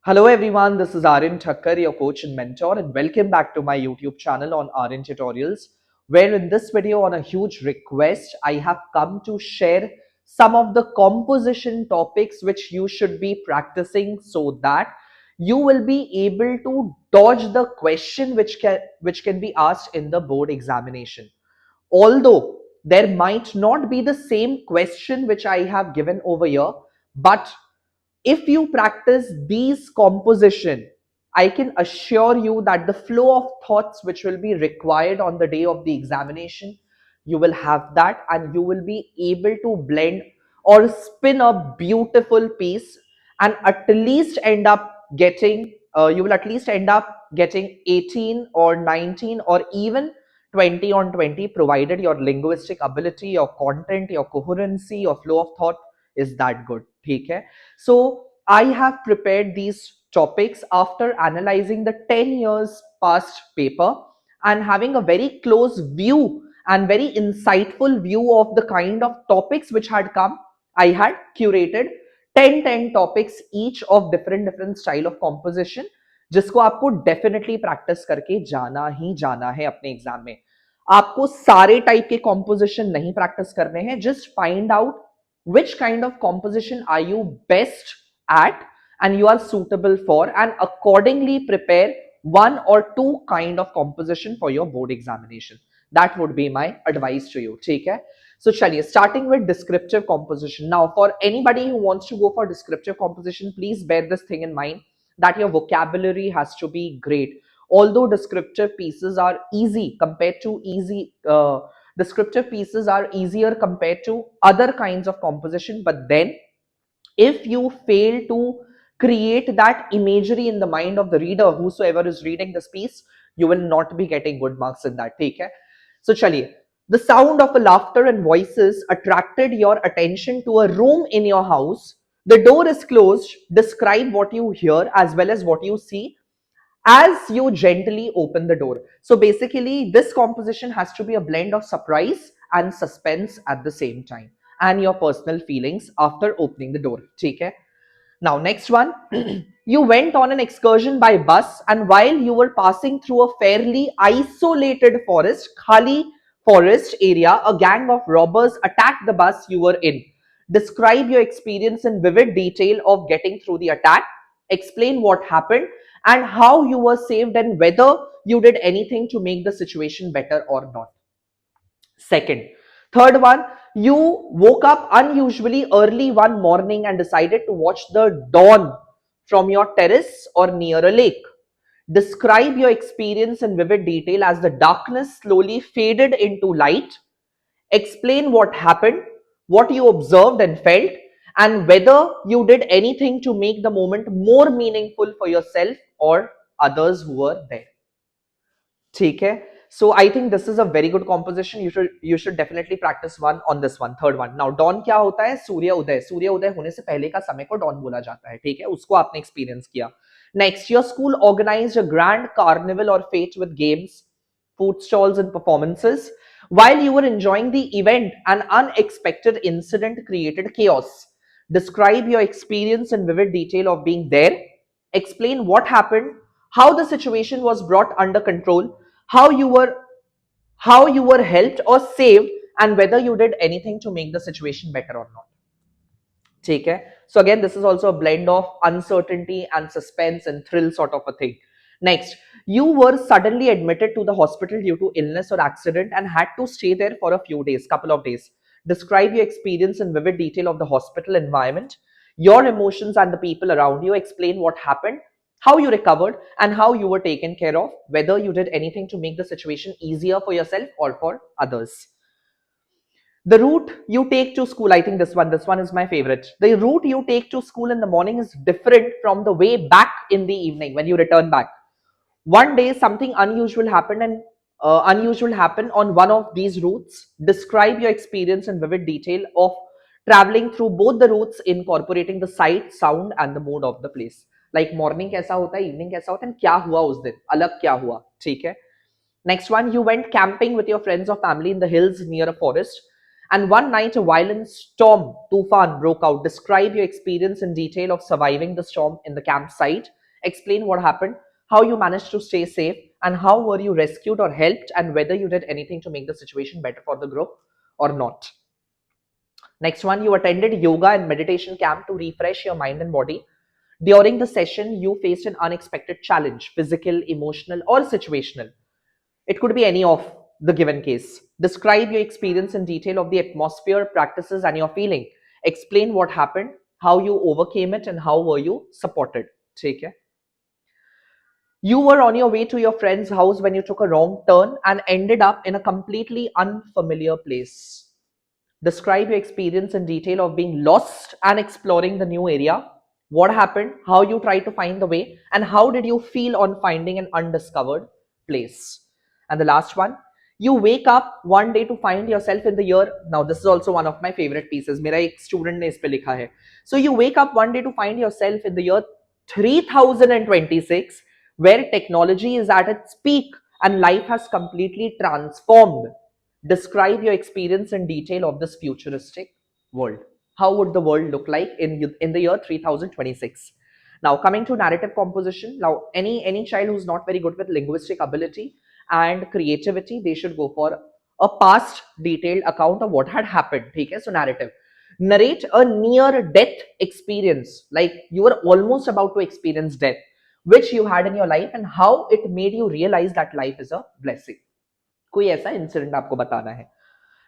Hello everyone, this is Aryan Thakkar, your coach and mentor, and welcome back to my YouTube channel on ARYAN Tutorials, where in this video, on a huge request, I have come to share some of the composition topics which you should be practicing so that you will be able to dodge the question which can be asked in the board examination. Although there might not be the same question which I have given over here, but if you practice these composition, I can assure you that the flow of thoughts which will be required on the day of the examination, you will have that and you will be able to blend or spin a beautiful piece and at least end up getting you will at least end up getting 18 or 19 or even 20 on 20, provided your linguistic ability, your content, your coherency, your flow of thought is that good. Okay, so I have prepared these topics after analyzing the 10 years past paper and having a very close view and very insightful view of the kind of topics which had come. I had curated 10 topics each of different style of composition, जिसको आपको definitely practice करके जाना ही जाना है अपने exam में. आपको सारे टाइप के कॉम्पोजिशन नहीं प्रैक्टिस करने हैं. Just find out which kind of composition are you best at and you are suitable for, and accordingly prepare one or two kind of composition for your board examination. That would be my advice to you. ठीक है? So chaliye, starting with descriptive composition. Now for anybody who wants to go for descriptive composition, please bear this thing in mind that your vocabulary has to be great. Although descriptive pieces are easy compared to descriptive pieces are easier compared to other kinds of composition, but then if you fail to create that imagery in the mind of the reader, whosoever is reading this piece, you will not be getting good marks in that. Take care. So chaliye, the sound of a laughter and voices attracted your attention to a room in your house. The door is closed. Describe what you hear as well as what you see as you gently open the door. So basically, this composition has to be a blend of surprise and suspense at the same time, and your personal feelings after opening the door. Okay? Now, next one. You went on an excursion by bus, and while you were passing through a fairly isolated forest, khali forest area, a gang of robbers attacked the bus you were in. Describe your experience in vivid detail of getting through the attack. Explain what happened and how you were saved and whether you did anything to make the situation better or not. Second. Third one, you woke up unusually early one morning and decided to watch the dawn from your terrace or near a lake. Describe your experience in vivid detail as the darkness slowly faded into light. Explain what happened, what you observed and felt, and whether you did anything to make the moment more meaningful for yourself or others who were there. ठीक है? So I think this is a very good composition. You should definitely practice one on this one. Third one. Now dawn क्या होता है? सूर्य उदय. सूर्य उदय होने से पहले का समय को dawn बोला जाता है. ठीक है? उसको आपने experience किया. Next, your school organized a grand carnival or fete with games, food stalls and performances. While you were enjoying the event, an unexpected incident created chaos. Describe your experience in vivid detail of being there. Explain what happened, how the situation was brought under control, how you were helped or saved, and whether you did anything to make the situation better or not. Okay, so again, this is also a blend of uncertainty and suspense and thrill sort of a thing. Next, you were suddenly admitted to the hospital due to illness or accident and had to stay there for a few days, couple of days. Describe your experience in vivid detail of the hospital environment, your emotions and the people around you. Explain what happened, how you recovered, and how you were taken care of, whether you did anything to make the situation easier for yourself or for others. The route you take to school, I think this one is my favorite. The route you take to school in the morning is different from the way back in the evening when you return back. One day something unusual happened on one of these routes. Describe your experience in vivid detail of traveling through both the routes, incorporating the sight, sound and the mood of the place. Like morning कैसा होता है, evening कैसा होता है, and क्या हुआ उस दिन, अलग क्या हुआ. ठीक है? Next one, you went camping with your friends or family in the hills near a forest, and one night a violent storm, tufan, broke out. Describe your experience in detail of surviving the storm in the campsite Explain what happened, how you managed to stay safe, and how were you rescued or helped, and whether you did anything to make the situation better for the group or not. Next one, you attended yoga and meditation camp to refresh your mind and body. During the session, you faced an unexpected challenge, physical, emotional, or situational. It could be any of the given case. Describe your experience in detail of the atmosphere, practices, and your feeling. Explain what happened, how you overcame it, and how were you supported. Take care. You were on your way to your friend's house when you took a wrong turn and ended up in a completely unfamiliar place. Describe your experience in detail of being lost and exploring the new area. What happened, how you tried to find the way, and how did you feel on finding an undiscovered place. And the last one, you wake up one day to find yourself in the year. Now, this is also one of my favorite pieces. मेरा एक student ने इस पे लिखा है. So you wake up one day to find yourself in the year 3026, where technology is at its peak and life has completely transformed. Describe your experience in detail of this futuristic world. How would the world look like in the year 3026? Now, coming to narrative composition, now any child who's not very good with linguistic ability and creativity, they should go for a past detailed account of what had happened. Okay? So narrative. Narrate a near death experience, like you were almost about to experience death, which you had in your life, and how it made you realize that life is a blessing. कोई ऐसा incident आपको बताना है.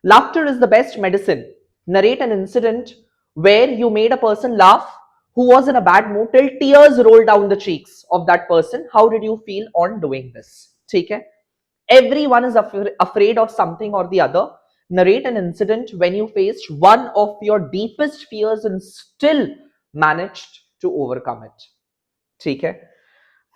Laughter is the best medicine. Narrate an incident where you made a person laugh who was in a bad mood till tears rolled down the cheeks of that person. How did you feel on doing this? ठीक है. Everyone is afraid of something or the other. Narrate an incident when you faced one of your deepest fears and still managed to overcome it. ठीक है.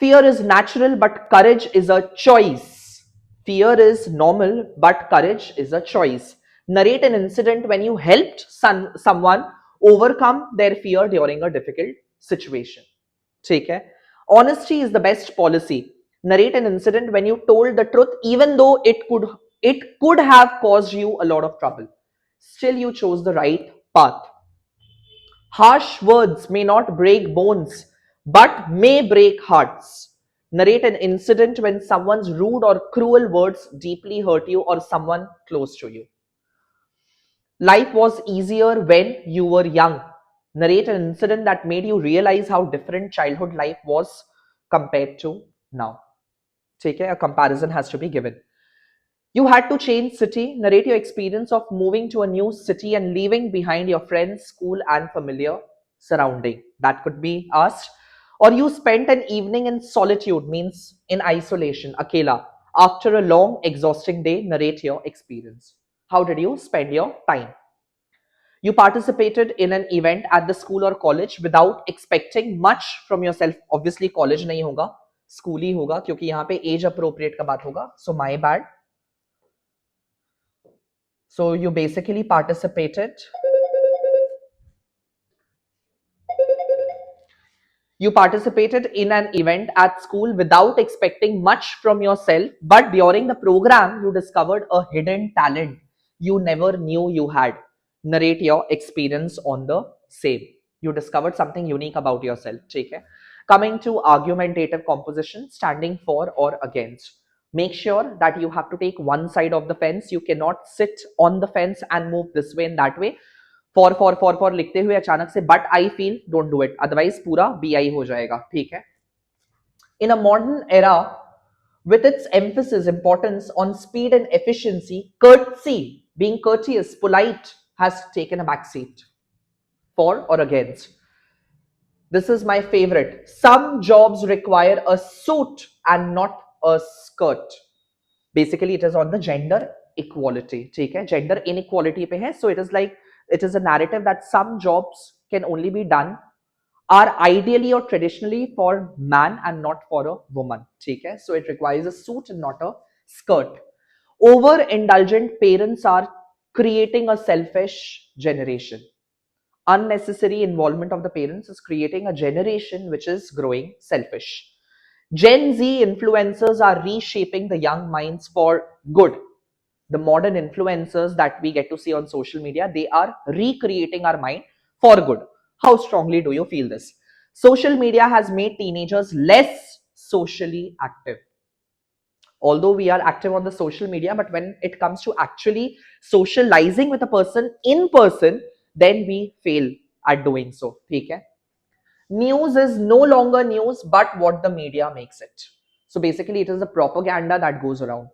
Fear is natural, but courage is a choice. Fear is normal, but courage is a choice. Narrate an incident when you helped someone overcome their fear during a difficult situation. ठीक है. Honesty is the best policy. Narrate an incident when you told the truth, even though it could have caused you a lot of trouble. Still, you chose the right path. Harsh words may not break bones, but may break hearts. Narrate an incident when someone's rude or cruel words deeply hurt you or someone close to you. Life was easier when you were young. Narrate an incident that made you realize how different childhood life was compared to now. Take care, a comparison has to be given. You had to change city. Narrate your experience of moving to a new city and leaving behind your friends, school, and familiar surrounding. That could be asked. Or you spent an evening in solitude, means in isolation, akela. After a long, exhausting day, narrate your experience. How did you spend your time? You participated in an event at the school or college without expecting much from yourself. Obviously, college नहीं होगा, school ही होगा, क्योंकि यहाँ पे age appropriate का बात होगा. So my bad. So you basically participated. You participated in an event at school without expecting much from yourself, but during the program, you discovered a hidden talent you never knew you had. Narrate your experience on the same. You discovered something unique about yourself. Okay? Coming to argumentative composition, standing for or against. Make sure that you have to take one side of the fence. You cannot sit on the fence and move this way and that way. For लिखते हुए अचानक से but I feel, don't do it, otherwise पूरा B I हो जाएगा. ठीक है. In a modern era with its emphasis importance on speed and efficiency, courtesy, being courteous, polite, has taken a backseat. For or against? This is my favorite. Some jobs require a suit and not a skirt. Basically, it is on the gender equality. ठीक है. Gender inequality पे है. So it is like, it is a narrative that some jobs can only be done, are ideally or traditionally for man and not for a woman. ठीक है. So it requires a suit and not a skirt. Overindulgent parents are creating a selfish generation. Unnecessary involvement of the parents is creating a generation which is growing selfish. Gen Z influencers are reshaping the young minds for good. The modern influencers that we get to see on social media, they are recreating our mind for good. How strongly do you feel this? Social media has made teenagers less socially active. Although we are active on the social media, but when it comes to actually socializing with a person in person, then we fail at doing so. ठीक है? News is no longer news, but what the media makes it. So basically, it is the propaganda that goes around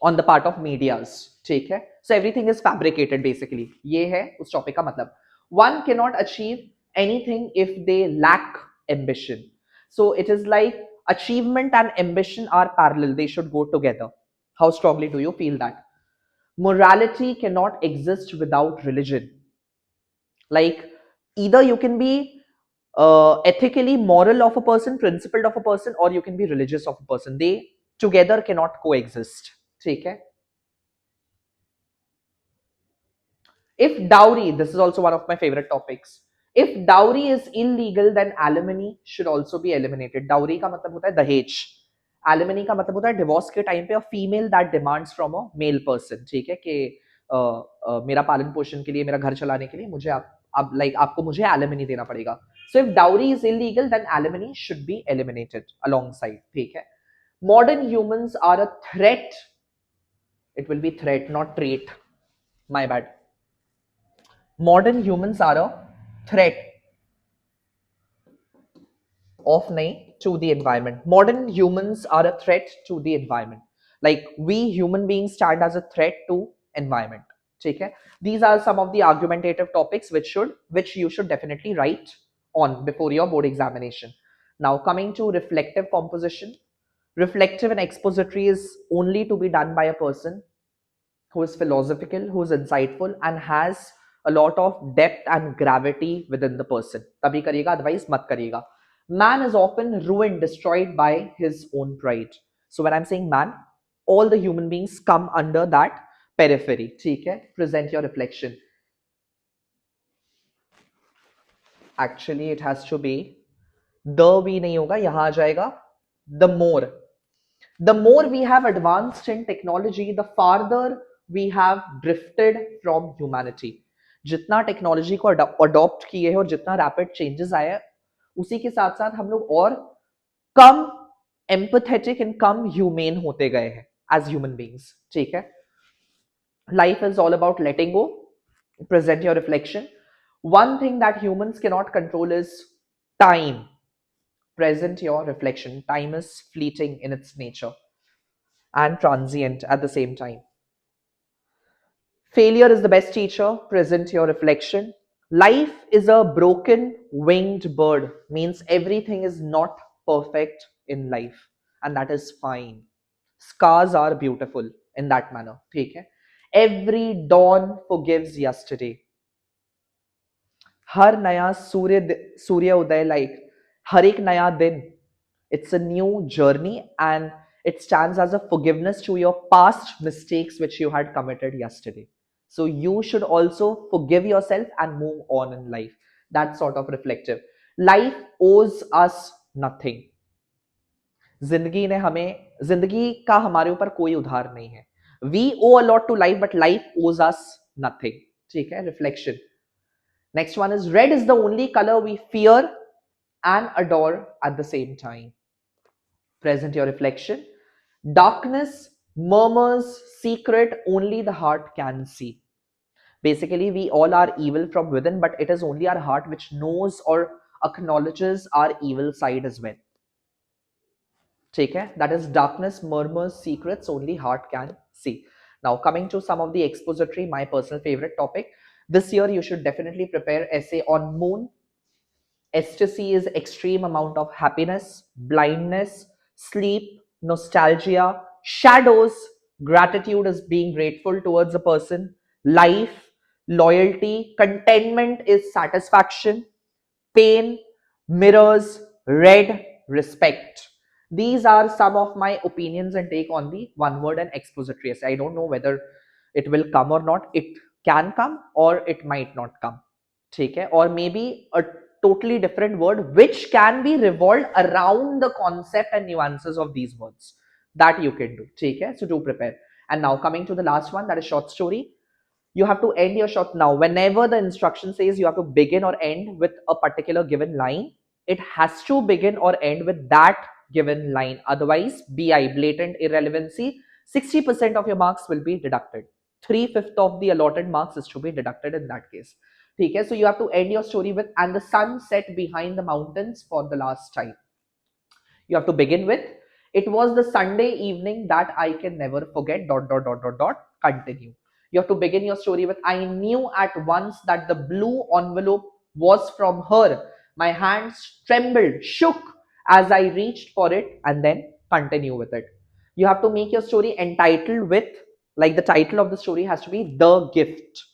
on the part of medias. ठीक है? So everything is fabricated basically. ये है उस topic का मतलब. One cannot achieve anything if they lack ambition. So it is like achievement and ambition are parallel. They should go together. How strongly do you feel that? Morality cannot exist without religion. Like either you can be ethically moral of a person, principled of a person, or you can be religious of a person. They together cannot coexist. ठीक है? If dowry, this is also one of my favorite topics. If dowry is illegal, then alimony should also be eliminated. Dowry का मतलब होता है दहेज. Alimony का मतलब होता है divorce के time पे a female that demands from a male person. ठीक है कि मेरा पालन पोषण के लिए, मेरा घर चलाने के लिए मुझे आप like आपको मुझे alimony देना पड़ेगा. So if dowry is illegal, then alimony should be eliminated alongside. ठीक है? Modern humans are a threat. It will be threat, not trait. My bad. Modern humans are a threat of to the environment. Modern humans are a threat to the environment. Like we human beings stand as a threat to environment. Okay? These are some of the argumentative topics which you should definitely write on before your board examination. Now coming to reflective composition. Reflective and expository is only to be done by a person who is philosophical, who is insightful, and has a lot of depth and gravity within the person. तभी करिएगा, otherwise मत करिएगा. Man is often ruined, destroyed by his own pride. So when I'm saying man, all the human beings come under that periphery. ठीक है? Present your reflection. Actually, it has to be the भी नहीं होगा, यहाँ आ जाएगा the more. The more we have advanced in technology, the farther we have drifted from humanity. जितना technology को adopt किए हैं और जितना रैपिड चेंजेस आए हैं, उसी के साथ साथ हम लोग और कम एम्पैथेटिक एंड कम ह्यूमेन होते गए हैं एज ह्यूमन बीइंग्स. ठीक है? Life is all about letting go. Present your reflection. One thing that humans cannot control is time. Present your reflection. Time is fleeting in its nature and transient at the same time. Failure is the best teacher. Present your reflection. Life is a broken winged bird, means everything is not perfect in life, and that is fine. Scars are beautiful in that manner. ठीक है? Every dawn forgives yesterday. हर नया सूर्य उदय, like हर एक नया दिन, it's a new journey and it stands as a forgiveness to your past mistakes which you had committed yesterday. So you should also forgive yourself and move on in life. That's sort of reflective. Life owes us nothing. जिंदगी का हमारे ऊपर कोई उधार नहीं है. We owe a lot to life, but life owes us nothing. ठीक है? Reflection. Next one is red is the only color we fear and adore at the same time. Present your reflection. Darkness murmurs secret only the heart can see. Basically, we all are evil from within, but it is only our heart which knows or acknowledges our evil side as well. ठीक है? That is darkness murmurs secrets only heart can see. Now coming to some of the expository, my personal favorite topic. This year you should definitely prepare essay on moon. Ecstasy is extreme amount of happiness, blindness, sleep, nostalgia, shadows. Gratitude is being grateful towards a person, life, loyalty, contentment is satisfaction, pain, mirrors, red, respect. These are some of my opinions and take on the one word and expository essay. I don't know whether it will come or not. It can come or it might not come. ठीक है? Or maybe a totally different word which can be revolved around the concept and nuances of these words. That you can do. ठीक है? So do prepare. And now coming to the last one, that is short story. You have to end your short now. Whenever the instruction says you have to begin or end with a particular given line, it has to begin or end with that given line. Otherwise, BI, blatant irrelevancy, 60% of your marks will be deducted. 3/5 of the allotted marks is to be deducted in that case. Okay, so you have to end your story with, and the sun set behind the mountains for the last time. You have to begin with, it was the Sunday evening that I can never forget, dot, dot, dot, dot, dot, continue. You have to begin your story with, I knew at once that the blue envelope was from her. My hands trembled, shook as I reached for it, and then continue with it. You have to make your story entitled with, like the title of the story has to be The Gift.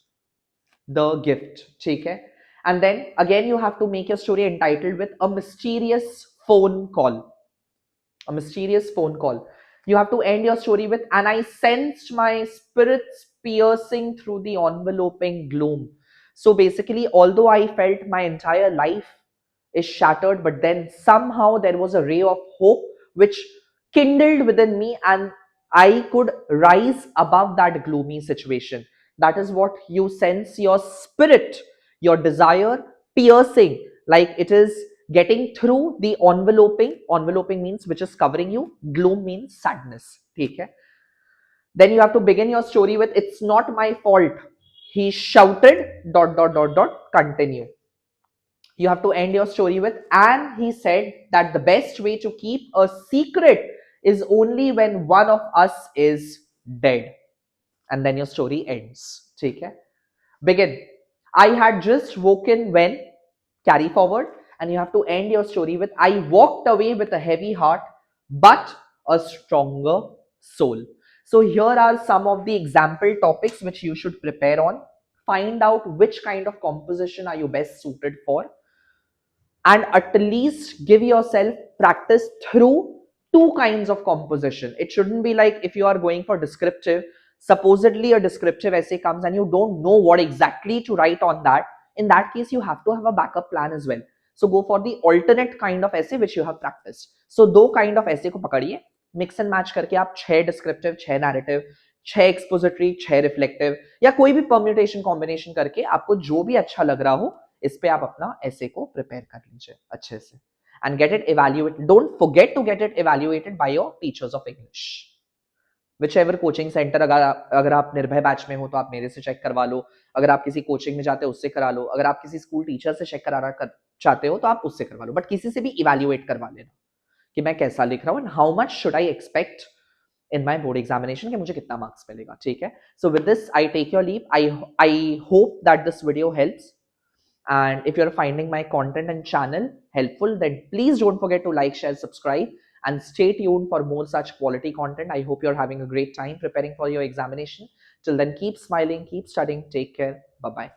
The Gift. Okay? And then again, you have to make your story entitled with a mysterious phone call. A mysterious phone call. You have to end your story with, and I sensed my spirits piercing through the enveloping gloom. So basically, although I felt my entire life is shattered, but then somehow there was a ray of hope which kindled within me, and I could rise above that gloomy situation. That is what you sense, your spirit, your desire piercing, like it is getting through the enveloping means which is covering you, gloom means sadness. Okay? Then you have to begin your story with, it's not my fault, he shouted, dot, dot, dot, dot, continue. You have to end your story with, and he said that the best way to keep a secret is only when one of us is dead. And then your story ends. Okay? Begin. I had just woken when, carry forward, and you have to end your story with, I walked away with a heavy heart but a stronger soul. So here are some of the example topics which you should prepare on. Find out which kind of composition are you best suited for, and at least give yourself practice through two kinds of composition. It shouldn't be like, if you are going for descriptive, supposedly a descriptive essay comes and you don't know what exactly to write on that. In that case, you have to have a backup plan as well. So go for the alternate kind of essay which you have practiced. So दो kind of essay को पकड़िए, mix and match करके आप 6 descriptive, 6 narrative, 6 expository, 6 reflective, या कोई भी permutation combination करके आपको जो भी अच्छा लग रहा हो, इस पे आप अपना ऐसे को प्रिपेयर कर लीजिए अच्छे से, and get it evaluated. Don't forget to get it evaluated by your teachers of English. Whichever coaching centre, अगर आप निर्भय बैच में हो तो आप मेरे से चेक करवा लो, अगर आप किसी कोचिंग में जाते हो उससे करा लो, अगर आप किसी स्कूल टीचर से चेक कराना चाहते हो तो आप उससे करवा लो, बट किसी से भी इवैल्यूएट करवा लेना कि मैं कैसा लिख रहा हूँ and how much should I expect in my board examination, कि मुझे कितना मार्क्स मिलेगा. ठीक है? So with this I take your leave. I hope that this video helps. And if you're finding my content and channel helpful, then please don't forget to like, share, subscribe, and stay tuned for more such quality content. I hope you're having a great time preparing for your examination. Till then, keep smiling, keep studying. Take care. Bye-bye.